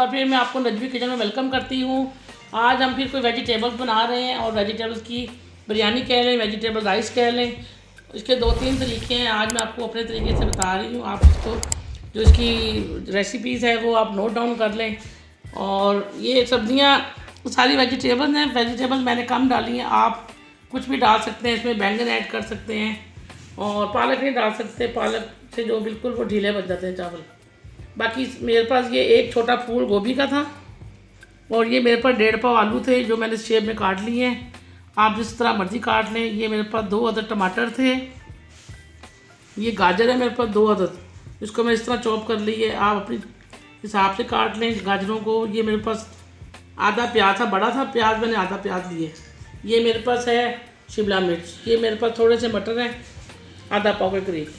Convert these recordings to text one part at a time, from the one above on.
बार फिर मैं आपको नजवी किचन में वेलकम करती हूँ। आज हम फिर कोई वेजिटेबल्स बना रहे हैं और वेजिटेबल्स की बिरयानी कह लें, वेजिटेबल राइस कह लें। इसके 2-3 तरीके हैं। आज मैं आपको अपने तरीके से बता रही हूँ। आप इसको जो इसकी रेसिपीज़ है वो आप नोट डाउन कर लें। और ये सब्ज़ियाँ सारी वेजिटेबल्स हैं। वेजिटेबल मैंने कम डाली हैं, आप कुछ भी डाल सकते हैं। इसमें बैंगन ऐड कर सकते हैं और पालक नहीं डाल सकते, पालक से जो बिल्कुल वो ढीले बन जाते हैं चावल। बाकी मेरे पास ये एक छोटा फूल गोभी का था और ये मेरे पास 1.5 पाव आलू थे जो मैंने शेप में काट लिए हैं। आप जिस तरह मर्ज़ी काट लें। ये मेरे पास 2 अदद टमाटर थे। ये गाजर है मेरे पास 2 अदद, इसको मैं इस तरह चॉप कर ली है। आप अपने हिसाब से काट लें गाजरों को। ये मेरे पास आधा प्याज था, बड़ा था प्याज, मैंने आधा प्याज लिए। ये मेरे पास है शिमला मिर्च। ये मेरे पास थोड़े से मटर हैं, आधा पाव के करीब।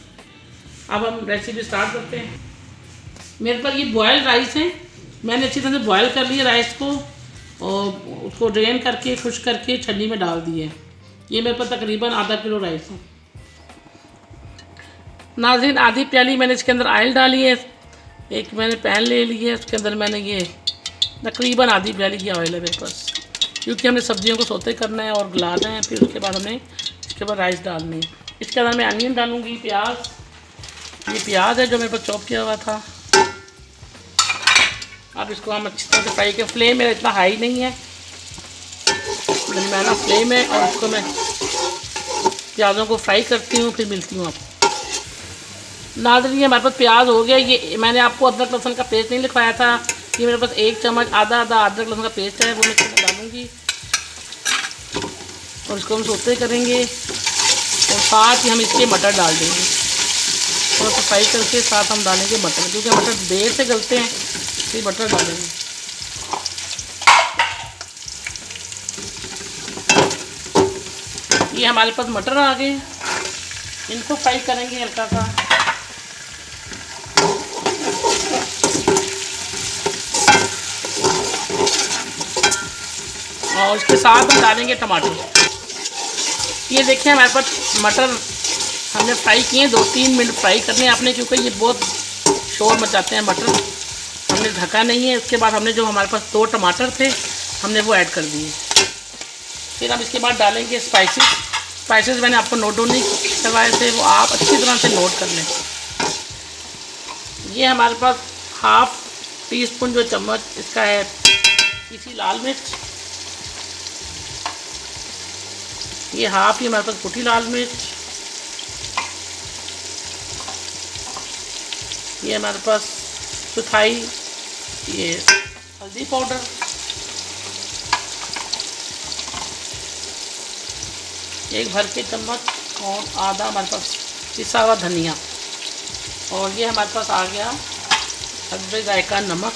अब हम रेसिपी स्टार्ट करते हैं। मेरे पास ये बॉयल राइस है। मैंने अच्छी तरह से बॉयल कर लिया राइस को और उसको ड्रेन करके खुश करके छन्नी में डाल दिए। ये मेरे पास तकरीबन आधा किलो राइस है। नाज़रीन, आधी प्याली मैंने इसके अंदर ऑयल डाली है। एक मैंने पैन ले लिया है, उसके अंदर मैंने ये तकरीबन आधी प्याली की ऑयल है मेरे पास, क्योंकि हमने सब्जियों को सौते करना है और गलाना है। फिर उसके बाद हमने इसके बाद राइस डालनी है। इसके अंदर मैं अनियन डालूँगी, प्याज। ये प्याज है जो मेरे पास चॉप किया हुआ था। अब इसको हम अच्छी तरह से फ्राई करें। फ्लेम मेरा इतना हाई नहीं है, दरमियाना फ्लेम है। और इसको मैं प्याज़ों को फ्राई करती हूँ, फिर मिलती हूँ आपको। नाज़रीन, ये हमारे पास प्याज हो गया। ये मैंने आपको अदरक लहसुन का पेस्ट नहीं लिखवाया था। ये मेरे पास 1 चम्मच आधा अदरक लहसुन का पेस्ट है, वो मैं इसमें डालूँगी और इसको हम सौते करेंगे। और साथ ही हम इसके मटर डाल देंगे। थोड़ा सा फ्राई करके साथ हम डालेंगे मटर, क्योंकि मटर देर से गलते हैं, फिर मटर डालेंगे। ये हमारे पास मटर आ गए, इनको फ्राई करेंगे हल्का सा। और इसके साथ हम डालेंगे टमाटर। ये देखिए हमारे पास मटर हमने फ्राई किए। 2-3 मिनट फ्राई करने हैं आपने, क्योंकि ये बहुत शोर मचाते हैं मटर। हमने ढका नहीं है। उसके बाद हमने जो हमारे पास 2 टमाटर थे हमने वो ऐड कर दिए। फिर हम इसके बाद डालेंगे स्पाइसेस मैंने आपको नोट डाउन नहीं करवाए थे, वो आप अच्छी तरह से नोट कर लें। ये हमारे पास हाफ़ टी स्पून जो चम्मच इसका है पीसी लाल मिर्च। ये हाफ़ ही हमारे पास कुटी लाल मिर्च। ये हमारे पास चौथाई ये हल्दी पाउडर। एक भर के चम्मच और आधा हमारे पास पिसा हुआ धनिया। और ये हमारे पास आ गया हल्दी जायका नमक,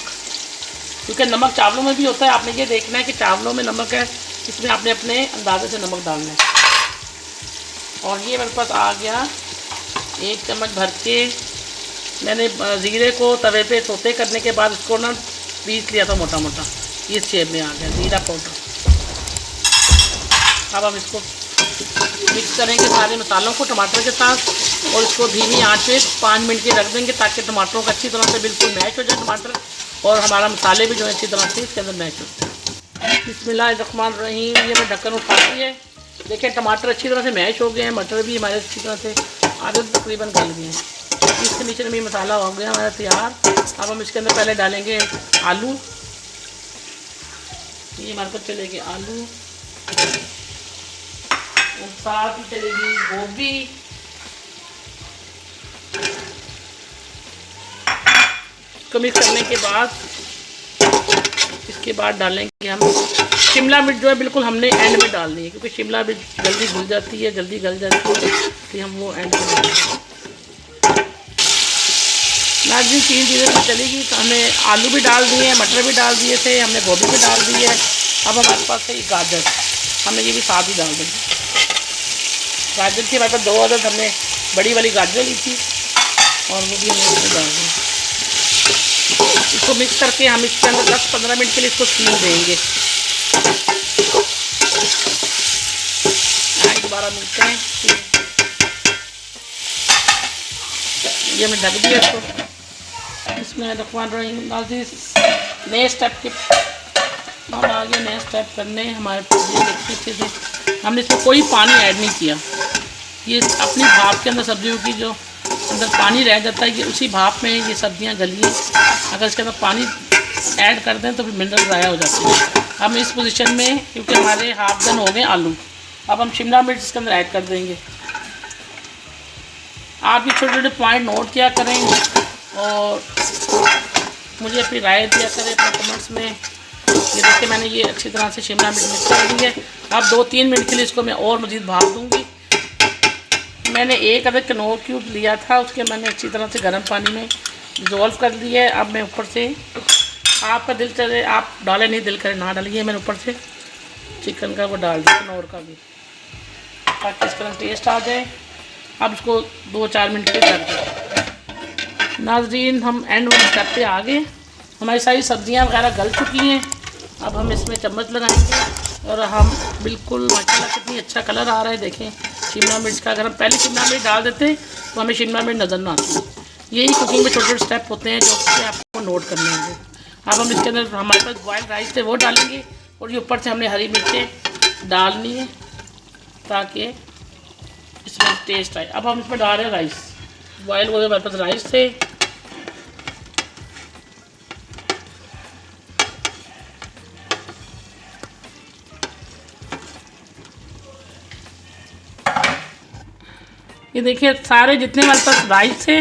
क्योंकि नमक चावलों में भी होता है। आपने ये देखना है कि चावलों में नमक है, इसमें आपने अपने अंदाजे से नमक डालना है। और ये मेरे पास आ गया 1 चम्मच भर के। मैंने ज़ीरे को तवे पे सौते करने के बाद इसको ना पीस लिया था मोटा मोटा, इस शेप में आ गया ज़ीरा पाउडर। अब हम इसको मिक्स करेंगे सारे मसालों को टमाटर के साथ और इसको धीमी आंच पे 5 मिनट के रख देंगे, ताकि टमाटरों का अच्छी तरह से बिल्कुल मैश हो जाए टमाटर, और हमारा मसाले भी जो है अच्छी तरह से इसके अंदर मैश हो जाए। बिस्मिल्लाहिर्रहमानिर्रहीम। ये मैं ढक्कन उठाती है। देखिए टमाटर अच्छी तरह से मैश हो गए हैं, मटर भी हमारे अच्छी तरह से आधे तकरीबन गल गए हैं। इसके नीचे में मसाला हो गया हमारा तैयार। अब हम इसके अंदर पहले डालेंगे आलू। ये हमारे पास चलेगी आलू और साथ ही चलेगी गोभी। इसको मिक्स करने के बाद इसके बाद डालेंगे हम शिमला मिर्च, जो है बिल्कुल हमने एंड में डालनी है, क्योंकि शिमला मिर्च जल्दी घुल जाती है, जल्दी गल जाती है, इसलिए हम वो एंड में डालेंगे। नाज़रीन, 3 चीज़ें तो चलेगी। तो हमने आलू भी डाल दिए हैं, मटर भी डाल दिए थे, हमने गोभी भी डाल दी है। अब हमारे पास है गाजर, हमने ये भी साथ ही डाल देंगे। गाजर की हमारे पास 2 अदद हमने बड़ी वाली गाजर ली थी और वो भी हमने इसमें डाल दी। इसको मिक्स करके हम इसके अंदर 10-15 मिनट के लिए इसको स्टीम देंगे। दोबारा मिलते हैं। ये हमने ढक दिया इसको। इसमें रखवा रही नए स्टेप के हम आगे नए स्टेप करने हमारे देखते अच्छे से। हमने इसमें कोई पानी ऐड नहीं किया, ये अपनी भाप के अंदर सब्जियों की जो अंदर पानी रह जाता है ये उसी भाप में ये सब्जियां गली हैं। अगर इसके अंदर पानी ऐड कर दें तो फिर मिनरल ज़ाया हो जाते हैं। हम इस पोजीशन में, क्योंकि हमारे हाफ डन हो गए आलू, अब हम शिमला मिर्च इसके अंदर ऐड कर देंगे। आप ये छोटे छोटे पॉइंट नोट किया करें और मुझे अपनी राय दिया करें अपने कमेंट्स में। ये देखिए मैंने ये अच्छी तरह से शिमला मिर्च मिक्स कर दी है। अब 2-3 मिनट के लिए इसको मैं और मज़ीद भाप दूँगी। मैंने एक अदर कनौर क्यूब लिया था, उसके मैंने अच्छी तरह से गर्म पानी में डिज़ोल्व कर दिया है। अब मैं ऊपर से, आपका दिल चले आप डालें, नहीं दिल करे ना डालिए, मैंने ऊपर से चिकन का वो डाल दिया, कनौर का भी, ताकि इसका टेस्ट आ जाए। अब इसको 2-4 मिनट के कर दें। नाज़रीन हम एंड वाले स्टेप पे आ गए, हमारी सारी सब्जियां वगैरह गल चुकी हैं। अब हम इसमें चम्मच लगाएंगे और हम बिल्कुल माशाल्लाह कितनी अच्छा कलर आ रहा है। देखें शिमला मिर्च का, अगर हम पहले शिमला मिर्च डाल देते तो हमें शिमला मिर्च नज़र ना आती। यही कुकिंग में छोटे छोटे स्टेप होते हैं जो कि आपको नोट करने होंगे। अब हम इसके अंदर हमारे पास बॉइल्ड राइस थे वो डालेंगे और ये ऊपर से हमने हरी मिर्चें डालनी है ताकि इसमें टेस्ट आए। अब हम इसमें डाल रहे हैं राइस, बॉयल हुए हमारे पास राइस थे। ये देखिए सारे जितने हमारे पास राइस थे,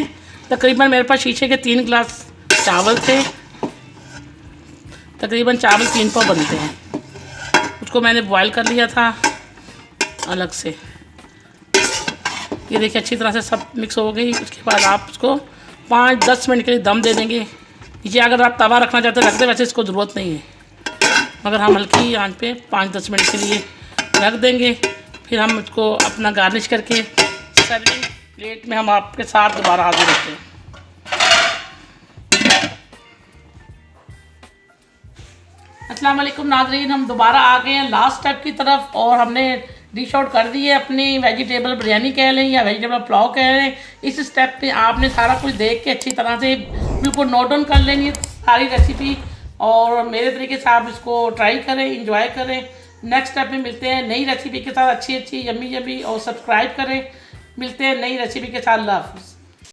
तकरीबन मेरे पास शीशे के 3 गिलास चावल थे। तकरीबन चावल 3 पाव बनते हैं। उसको मैंने बॉयल कर लिया था अलग से। ये देखिए अच्छी तरह से सब मिक्स हो गई। उसके बाद आप उसको 5-10 मिनट के लिए दम दे देंगे। ये अगर आप तवा रखना चाहते हैं रख दें, वैसे इसको ज़रूरत नहीं है, मगर हम हल्की आंच पे 5-10 मिनट के लिए रख देंगे। फिर हम उसको अपना गार्निश करके सर्विंग प्लेट में हम आपके साथ दोबारा हाजिर होते हैं। अस्सलाम वालेकुम नाज़रीन, हम दोबारा आ गए हैं लास्ट स्टेप की तरफ और हमने डिश आउट कर दी है अपनी वेजिटेबल बिरयानी कह लें या वेजिटेबल पुलाव कह लें। इस स्टेप पे आपने सारा कुछ देख के अच्छी तरह से बिल्कुल नोट डाउन कर लेनी है सारी रेसिपी और मेरे तरीके से आप इसको ट्राई करें, इंजॉय करें। नेक्स्ट स्टेप में मिलते हैं नई रेसिपी के साथ, अच्छी यम्मी और सब्सक्राइब करें। मिलते हैं नई रेसिपी के साथ। अल्लाह हाफ़िज़।